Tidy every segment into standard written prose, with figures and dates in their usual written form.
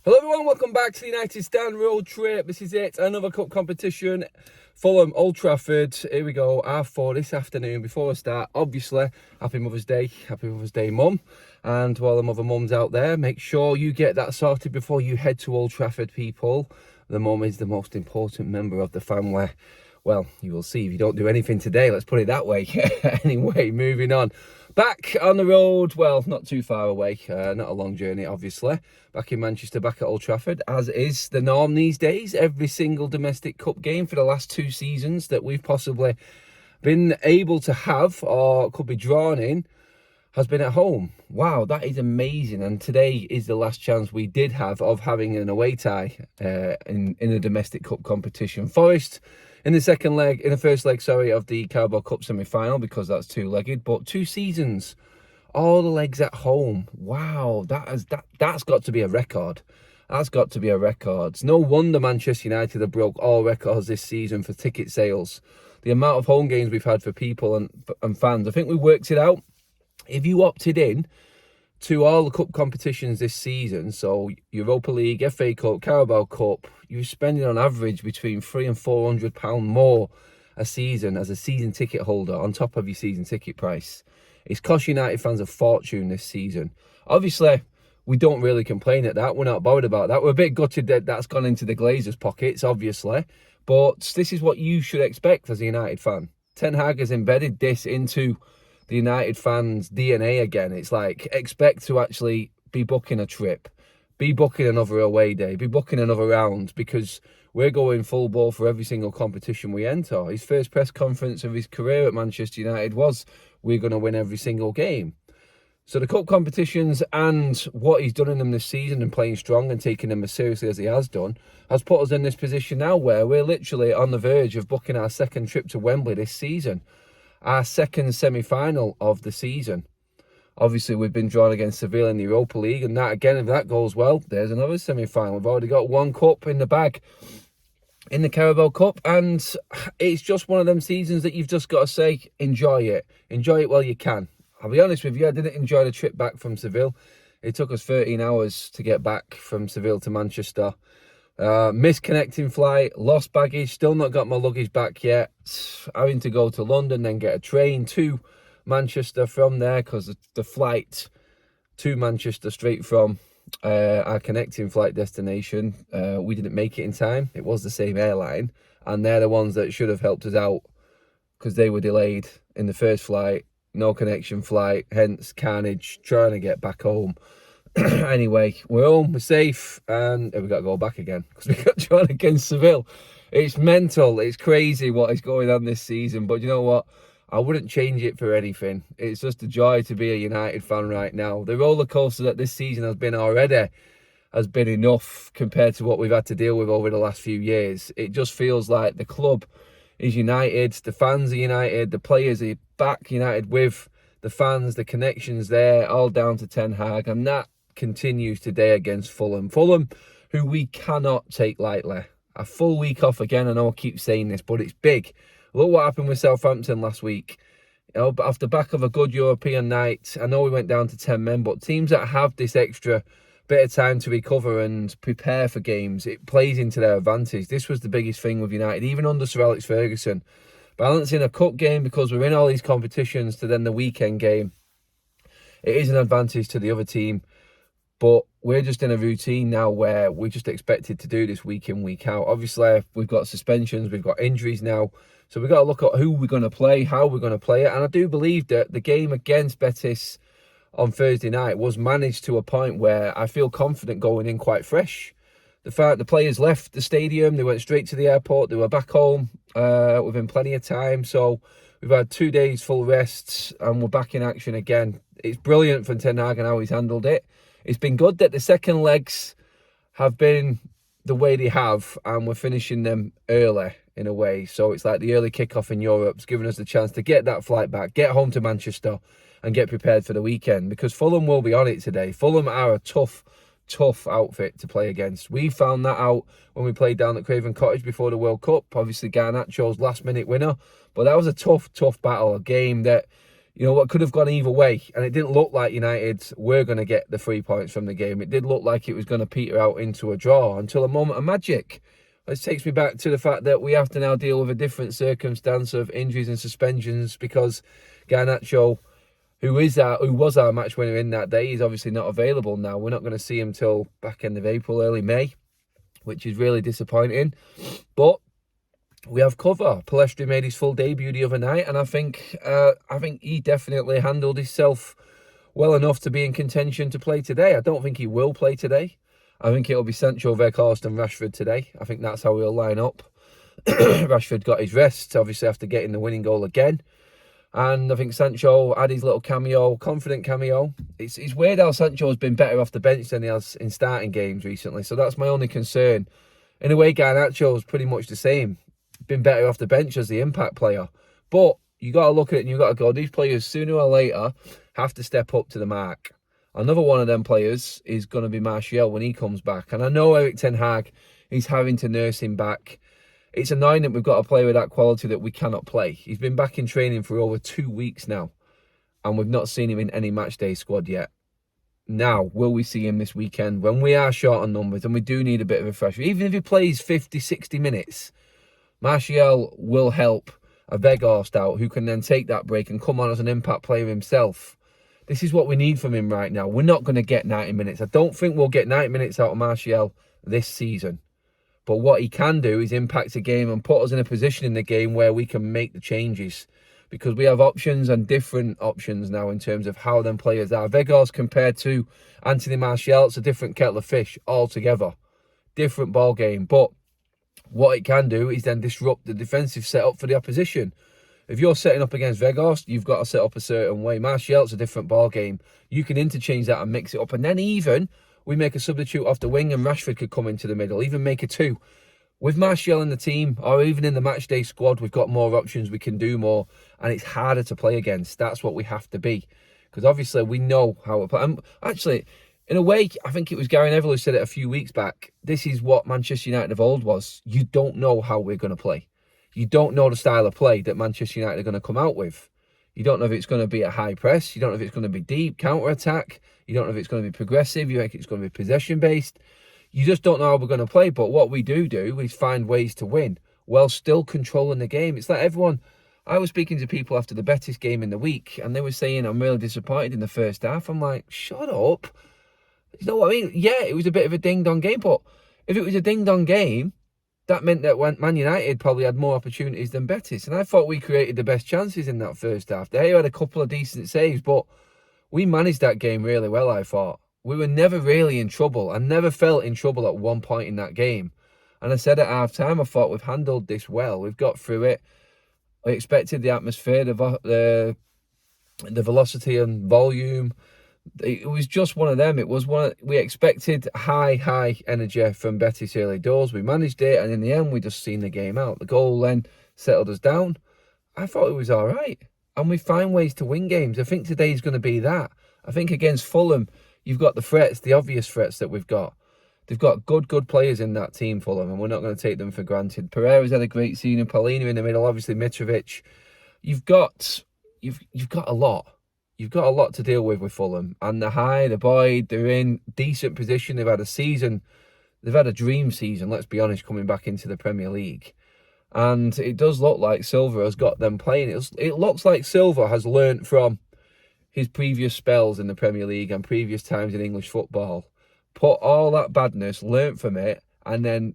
Hello everyone, welcome back to the United Stand Road Trip. This is it, another cup competition. Fulham, Old Trafford. Here we go, R4 this afternoon. Before I start, obviously, happy Mother's Day Mum. And to all the other mums out there, make sure you get that sorted before you head to Old Trafford, people. The mum is the most important member of the family. Well, you will see if you don't do anything today, let's put it that way. Anyway, moving on. Back on the road, well, not too far away, not a long journey, obviously. Back in Manchester, back at Old Trafford, as is the norm these days. Every single domestic cup game for the last 2 seasons that we've possibly been able to have or could be drawn in has been at home. Wow, that is amazing. And today is the last chance we did have of having an away tie in a domestic cup competition. Forest in the first leg, of the Carabao Cup semi-final, because that's 2-legged, but 2 seasons, all the legs at home. Wow, that's got to be a record. That's got to be a record. It's no wonder Manchester United have broke all records this season for ticket sales. The amount of home games we've had for people and fans. I think we worked it out. If you opted in to all the cup competitions this season, so Europa League, FA Cup, Carabao Cup, you're spending on average between £300 and £400 more a season as a season ticket holder on top of your season ticket price. It's cost United fans a fortune this season. Obviously, we don't really complain at that. We're not bothered about that. We're a bit gutted that that's gone into the Glazers' pockets, obviously. But this is what you should expect as a United fan. Ten Hag has embedded this into the United fans' DNA again. It's like, expect to actually be booking a trip, be booking another away day, be booking another round, because we're going full ball for every single competition we enter. His first press conference of his career at Manchester United was, we're going to win every single game. So the cup competitions and what he's done in them this season and playing strong and taking them as seriously as he has done has put us in this position now where we're literally on the verge of booking our second trip to Wembley this season. Our second semi-final of the season. Obviously, we've been drawn against Seville in the Europa League, and that, again, if that goes well, there's another semi-final. We've already got 1 cup in the bag in the Carabao Cup, and it's just one of them seasons that you've just got to say, enjoy it. Enjoy it while you can. I'll be honest with you, I didn't enjoy the trip back from Seville. It took us 13 hours to get back from Seville to Manchester. Missed connecting flight, lost baggage, still not got my luggage back yet. Having to go to London, then get a train to Manchester from there, because the flight to Manchester straight from our connecting flight destination, we didn't make it in time. It was the same airline, and they're the ones that should have helped us out because they were delayed in the first flight. No connection flight, hence carnage trying to get back home. Anyway, we're home, we're safe, and we got to go back again because we got drawn against Seville. It's mental, it's crazy what is going on this season, but you know what? I wouldn't change it for anything. It's just a joy to be a United fan right now. The roller coaster that this season has been already has been enough compared to what we've had to deal with over the last few years. It just feels like the club is united, the fans are united, the players are back united with the fans, the connections there, all down to Ten Hag, and that continues today against Fulham. Fulham, who we cannot take lightly. A full week off again. I know I keep saying this, but it's big. Look what happened with Southampton last week. You know, but off the back of a good European night, I know we went down to 10 men, but teams that have this extra bit of time to recover and prepare for games, it plays into their advantage. This was the biggest thing with United, even under Sir Alex Ferguson. Balancing a cup game because we're in all these competitions to then the weekend game. It is an advantage to the other team. But we're just in a routine now where we're just expected to do this week in, week out. Obviously, we've got suspensions, we've got injuries now. So we've got to look at who we're going to play, how we're going to play it. And I do believe that the game against Betis on Thursday night was managed to a point where I feel confident going in quite fresh. The fact the players left the stadium, they went straight to the airport, they were back home within plenty of time. So we've had 2 days full rests and we're back in action again. It's brilliant from Ten Hag and how he's handled it. It's been good that the second legs have been the way they have, and we're finishing them early in a way. So it's like the early kickoff in Europe's giving us the chance to get that flight back, get home to Manchester and get prepared for the weekend, because Fulham will be on it today. Fulham are a tough outfit to play against. We found that out when we played down at Craven Cottage before the World Cup. Obviously, Garnacho's last-minute winner, but that was a tough battle, a game that you know, what could have gone either way. And it didn't look like United were going to get the 3 points from the game. It did look like it was going to peter out into a draw until a moment of magic. This takes me back to the fact that we have to now deal with a different circumstance of injuries and suspensions, because Garnacho, who was our match winner in that day, is obviously not available now. We're not going to see him till back end of April, early May, which is really disappointing. But we have cover. Palestri made his full debut the other night, and I think he definitely handled himself well enough to be in contention to play today. I don't think he will play today. I think it'll be Sancho, Weghorst and Rashford today. I think that's how we'll line up. Rashford got his rest, obviously, after getting the winning goal again. And I think Sancho had his little cameo, confident cameo. It's weird how Sancho has been better off the bench than he has in starting games recently. So that's my only concern. In a way, Garnacho is pretty much the same. Been better off the bench as the impact player. But you got to look at it and you got to go, these players sooner or later have to step up to the mark. Another one of them players is going to be Martial when he comes back. And I know Erik ten Hag is having to nurse him back. It's annoying that we've got a player with that quality that we cannot play. He's been back in training for over 2 weeks now, and we've not seen him in any matchday squad yet. Now, will we see him this weekend when we are short on numbers and we do need a bit of a refresher? Even if he plays 50, 60 minutes, Martial will help a Weghorst out, who can then take that break and come on as an impact player himself. This is what we need from him right now. We're not going to get 90 minutes. I don't think we'll get 90 minutes out of Martial this season. But what he can do is impact the game and put us in a position in the game where we can make the changes. Because we have options and different options now in terms of how them players are. Weghorst compared to Anthony Martial, it's a different kettle of fish altogether. Different ball game. But what it can do is then disrupt the defensive setup for the opposition. If you're setting up against Weghorst, you've got to set up a certain way. Martial's a different ball game. You can interchange that and mix it up. And then even we make a substitute off the wing and Rashford could come into the middle, even make a 2. With Martial in the team, or even in the matchday squad, we've got more options, we can do more, and it's harder to play against. That's what we have to be. Because obviously we know how to play. And actually, in a way, I think it was Gary Neville who said it a few weeks back, this is what Manchester United of old was. You don't know how we're going to play. You don't know the style of play that Manchester United are going to come out with. You don't know if it's going to be a high press. You don't know if it's going to be deep, counter-attack. You don't know if it's going to be progressive. You think it's going to be possession-based. You just don't know how we're going to play. But what we do is find ways to win while still controlling the game. It's like everyone... I was speaking to people after the Betis game in the week, and they were saying, I'm really disappointed in the first half. I'm like, shut up. You know what I mean? Yeah, it was a bit of a ding-dong game, but if it was a ding-dong game, that meant that Man United probably had more opportunities than Betis. And I thought we created the best chances in that first half. They had a couple of decent saves, but we managed that game really well, I thought. We were never really in trouble. I never felt in trouble at one point in that game. And I said at half-time, I thought we've handled this well. We've got through it. I expected the atmosphere, the velocity and volume. It was just one of them. It was we expected high energy from Betis early doors. We managed it, and in the end, we just seen the game out. The goal then settled us down. I thought it was all right, and we find ways to win games. I think today's going to be that. I think against Fulham, you've got the threats, the obvious threats that we've got. They've got good players in that team, Fulham, and we're not going to take them for granted. Pereira's had a great season. Paulina in the middle, obviously Mitrovic. You've got a lot. You've got a lot to deal with Fulham. And the high, the Boyd, they're in decent position. They've had a season. They've had a dream season, let's be honest, coming back into the Premier League. And it does look like Silva has got them playing. It looks like Silva has learnt from his previous spells in the Premier League and previous times in English football. Put all that badness, learnt from it, and then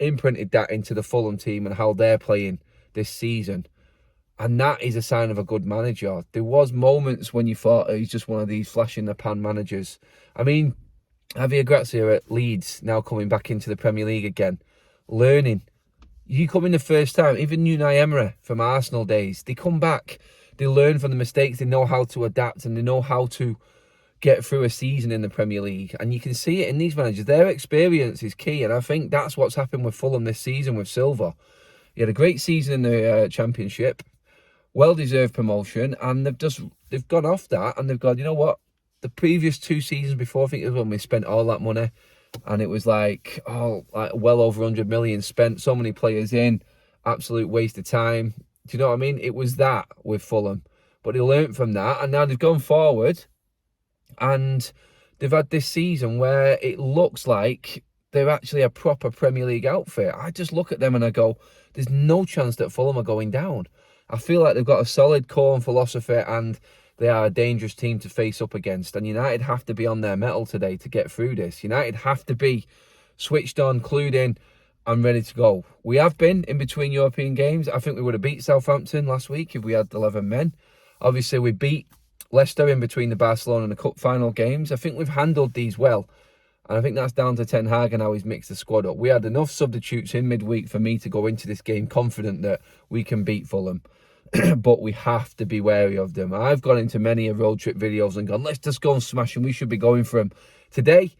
imprinted that into the Fulham team and how they're playing this season. And that is a sign of a good manager. There was moments when you thought he's just one of these flash-in-the-pan managers. I mean, Javier Grazia at Leeds, now coming back into the Premier League again, learning. You come in the first time, even Unai Emery from Arsenal days, they come back, they learn from the mistakes, they know how to adapt, and they know how to get through a season in the Premier League. And you can see it in these managers. Their experience is key, and I think that's what's happened with Fulham this season with Silva. He had a great season in the Championship, well-deserved promotion, and they've gone off that, and they've gone, you know what, the previous 2 seasons before, I think it was when we spent all that money, and it was like well over 100 million spent, so many players in, absolute waste of time. Do you know what I mean? It was that with Fulham. but they learnt from that, and now they've gone forward, and they've had this season where it looks like they're actually a proper Premier League outfit. I just look at them and I go, there's no chance that Fulham are going down. I feel like they've got a solid core and philosophy, and they are a dangerous team to face up against. And United have to be on their mettle today to get through this. United have to be switched on, clued in, and ready to go. We have been in between European games. I think we would have beat Southampton last week if we had 11 men. Obviously, we beat Leicester in between the Barcelona and the Cup final games. I think we've handled these well. And I think that's down to Ten Hag and how he's mixed the squad up. We had enough substitutes in midweek for me to go into this game confident that we can beat Fulham. But we have to be wary of them. I've gone into many road trip videos and gone, let's just go and smash them. We should be going for them. Today,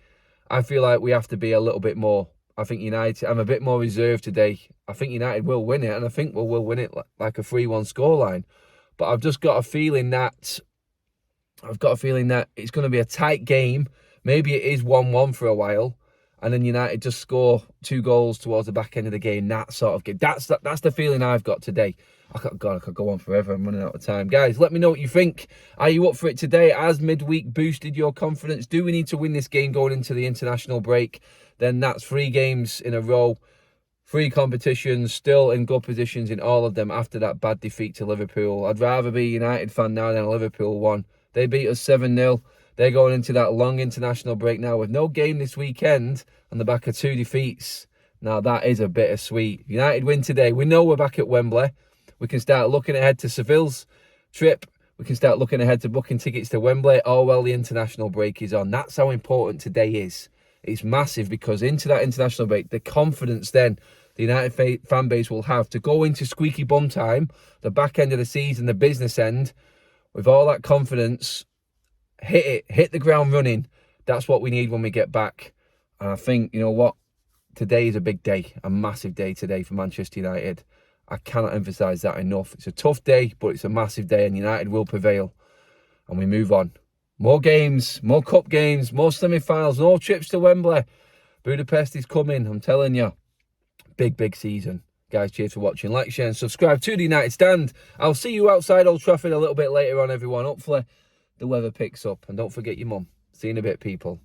I feel like we have to be a little bit more. I think United, I'm a bit more reserved today. I think United will win it, and I think we'll win it like a 3-1 scoreline. But I've just got a feeling that it's going to be a tight game. Maybe it is 1-1 for a while, and then United just score 2 goals towards the back end of the game. That sort of game. That's the feeling I've got today. I could go on forever. I'm running out of time. Guys, let me know what you think. Are you up for it today? Has midweek boosted your confidence? Do we need to win this game going into the international break? Then that's 3 games in a row. 3 competitions, still in good positions in all of them after that bad defeat to Liverpool. I'd rather be a United fan now than a Liverpool one. They beat us 7-0. They're going into that long international break now with no game this weekend on the back of 2 defeats. Now, that is a bittersweet. United win today. We know we're back at Wembley. We can start looking ahead to Seville's trip. We can start looking ahead to booking tickets to Wembley. Oh, well, the international break is on. That's how important today is. It's massive because into that international break, the confidence then the United fan base will have to go into squeaky bum time, the back end of the season, the business end, with all that confidence, hit the ground running. That's what we need when we get back. And I think, you know what, today is a big day, a massive day today for Manchester United. I cannot emphasise that enough. It's a tough day, but it's a massive day, and United will prevail. And we move on. More games, more cup games, more semi-finals, more trips to Wembley. Budapest is coming, I'm telling you. Big season. Guys, cheers for watching. Like, share and subscribe to the United Stand. I'll see you outside Old Trafford a little bit later on, everyone. Hopefully the weather picks up. And don't forget your mum. See you in a bit, people.